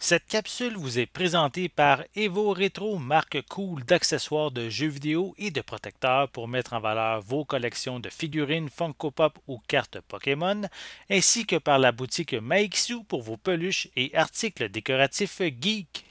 Cette capsule vous est présentée par Evo Retro, marque cool d'accessoires de jeux vidéo et de protecteurs pour mettre en valeur vos collections de figurines Funko Pop ou cartes Pokémon, ainsi que par la boutique Maixu pour vos peluches et articles décoratifs geek.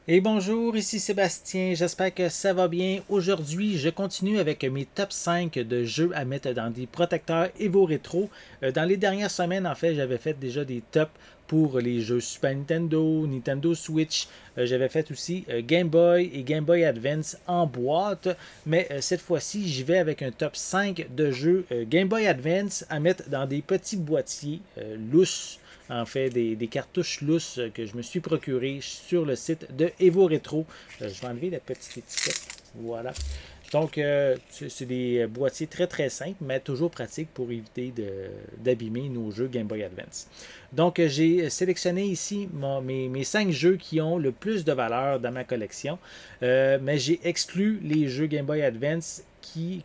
Et bonjour, ici Sébastien, j'espère que ça va bien. Aujourd'hui, je continue avec mes top 5 de jeux à mettre dans des protecteurs Evo Retro. Dans les dernières semaines, en fait, j'avais fait déjà des tops pour les jeux Super Nintendo, Nintendo Switch. J'avais fait aussi Game Boy et Game Boy Advance en boîte. Mais cette fois-ci, j'y vais avec un top 5 de jeux Game Boy Advance à mettre dans des petits boîtiers lousses, en fait des cartouches lousses que je me suis procuré sur le site de Evo Retro. Je vais enlever la petite étiquette. Voilà. Donc, c'est des boîtiers très très simples, mais toujours pratiques pour éviter d'abîmer nos jeux Game Boy Advance. Donc, j'ai sélectionné ici mes 5 jeux qui ont le plus de valeur dans ma collection, mais j'ai exclu les jeux Game Boy Advance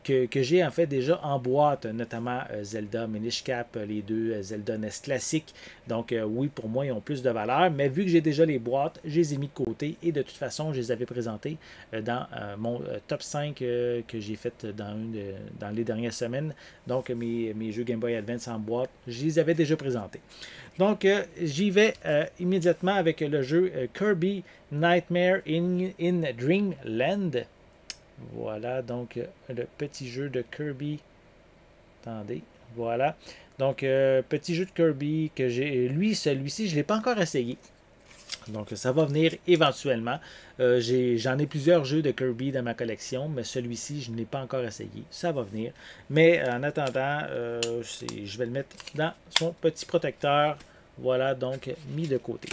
que j'ai en fait déjà en boîte, notamment Zelda Minish Cap, les deux Zelda NES classiques. Donc oui, pour moi, ils ont plus de valeur, mais vu que j'ai déjà les boîtes, je les ai mis de côté et de toute façon, je les avais présentés dans mon top 5 que j'ai fait dans les dernières semaines. Donc mes jeux Game Boy Advance en boîte, je les avais déjà présentés. Donc j'y vais immédiatement avec le jeu Kirby Nightmare in Dreamland. Voilà, donc le petit jeu de Kirby. Attendez, voilà. Donc, petit jeu de Kirby que j'ai. Lui, celui-ci, je ne l'ai pas encore essayé. Donc, ça va venir éventuellement. J'en ai plusieurs jeux de Kirby dans ma collection, mais celui-ci, je ne l'ai pas encore essayé. Ça va venir. Mais en attendant, je vais le mettre dans son petit protecteur. Voilà, donc mis de côté.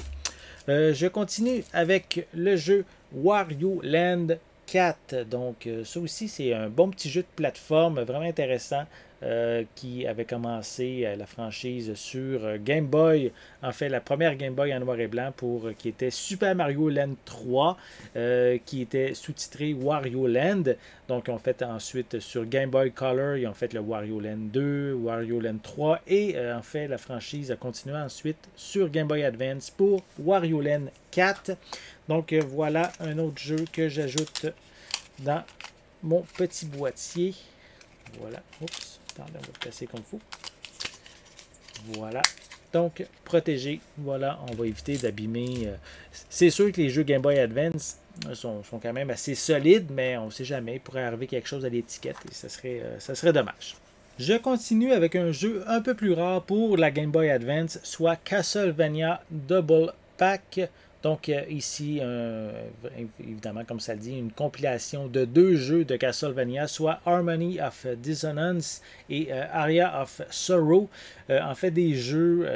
Je continue avec le jeu Wario Land 4. Donc, ça aussi, c'est un bon petit jeu de plateforme vraiment intéressant qui avait commencé la franchise sur Game Boy. En fait, la première Game Boy en noir et blanc qui était Super Mario Land 3, qui était sous-titré Wario Land. Donc, on fait ensuite sur Game Boy Color, ils ont fait le Wario Land 2, Wario Land 3 et en fait, la franchise a continué ensuite sur Game Boy Advance pour Wario Land 4. Donc, voilà un autre jeu que j'ajoute dans mon petit boîtier. Voilà. Oups. Attendez, on va le placer comme il faut. Voilà. Donc, protégé. Voilà, on va éviter d'abîmer. C'est sûr que les jeux Game Boy Advance sont quand même assez solides, mais on ne sait jamais. Il pourrait arriver quelque chose à l'étiquette et ça serait dommage. Je continue avec un jeu un peu plus rare pour la Game Boy Advance, soit Castlevania Double Pack. Donc ici, évidemment, comme ça le dit, une compilation de deux jeux de Castlevania, soit Harmony of Dissonance et Aria of Sorrow. En fait, des jeux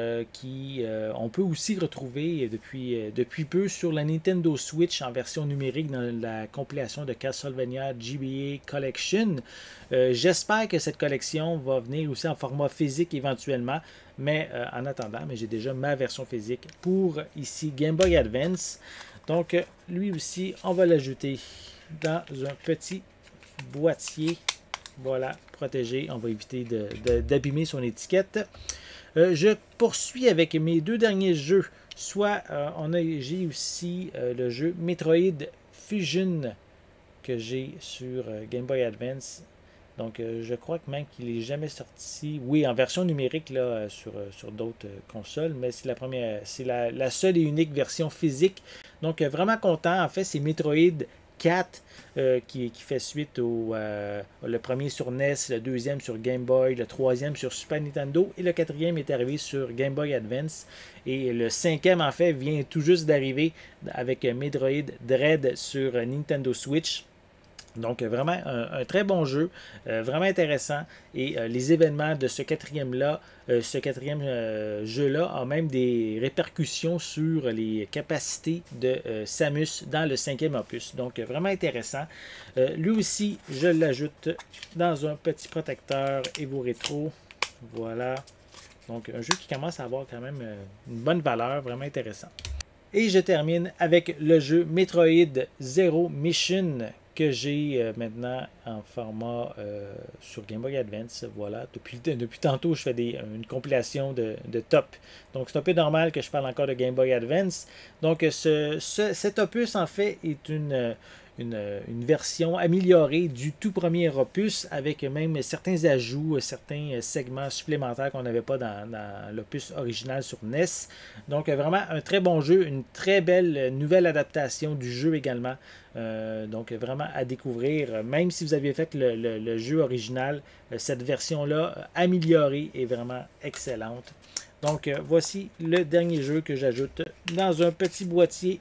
on peut aussi retrouver depuis peu sur la Nintendo Switch en version numérique dans la compilation de Castlevania GBA Collection. J'espère que cette collection va venir aussi en format physique éventuellement. Mais en attendant, j'ai déjà ma version physique pour ici Game Boy Advance. Donc lui aussi, on va l'ajouter dans un petit boîtier. Voilà, protégé. On va éviter d'abîmer son étiquette. Je poursuis avec mes deux derniers jeux. Soit j'ai aussi le jeu Metroid Fusion que j'ai sur Game Boy Advance. Donc, je crois que même qu'il n'est jamais sorti. Oui, en version numérique là, sur d'autres consoles, mais c'est la seule et unique version physique. Donc, vraiment content. En fait, c'est Metroid 4 qui fait suite le premier sur NES, le deuxième sur Game Boy, le troisième sur Super Nintendo et le quatrième est arrivé sur Game Boy Advance. Et le cinquième, en fait, vient tout juste d'arriver avec Metroid Dread sur Nintendo Switch. Donc, vraiment un très bon jeu, vraiment intéressant. Et les événements de ce quatrième-là, jeu-là, a même des répercussions sur les capacités de Samus dans le cinquième opus. Donc, vraiment intéressant. Lui aussi, je l'ajoute dans un petit protecteur Evo Retro. Voilà. Donc, un jeu qui commence à avoir quand même une bonne valeur, vraiment intéressant. Et je termine avec le jeu Metroid Zero Mission que j'ai maintenant en format sur Game Boy Advance. Voilà, depuis tantôt, je fais une compilation de top. Donc, c'est un peu normal que je parle encore de Game Boy Advance. Donc, cet opus, en fait, est une version améliorée du tout premier opus avec même certains ajouts, certains segments supplémentaires qu'on n'avait pas dans l'opus original sur NES. Donc vraiment un très bon jeu, une très belle nouvelle adaptation du jeu également. Donc vraiment à découvrir, même si vous aviez fait le jeu original, cette version-là améliorée est vraiment excellente. Donc voici le dernier jeu que j'ajoute dans un petit boîtier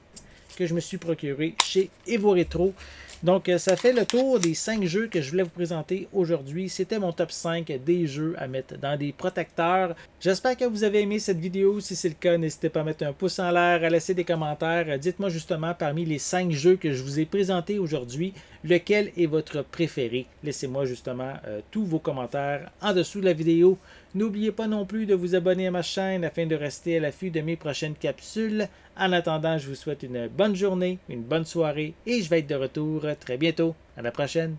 que je me suis procuré chez Evo Retro. Donc, ça fait le tour des 5 jeux que je voulais vous présenter aujourd'hui. C'était mon top 5 des jeux à mettre dans des protecteurs. J'espère que vous avez aimé cette vidéo. Si c'est le cas, n'hésitez pas à mettre un pouce en l'air, à laisser des commentaires. Dites-moi justement parmi les 5 jeux que je vous ai présentés aujourd'hui, lequel est votre préféré. Laissez-moi justement tous vos commentaires en dessous de la vidéo. N'oubliez pas non plus de vous abonner à ma chaîne afin de rester à l'affût de mes prochaines capsules. En attendant, je vous souhaite une bonne journée, une bonne soirée et je vais être de retour très bientôt. À la prochaine!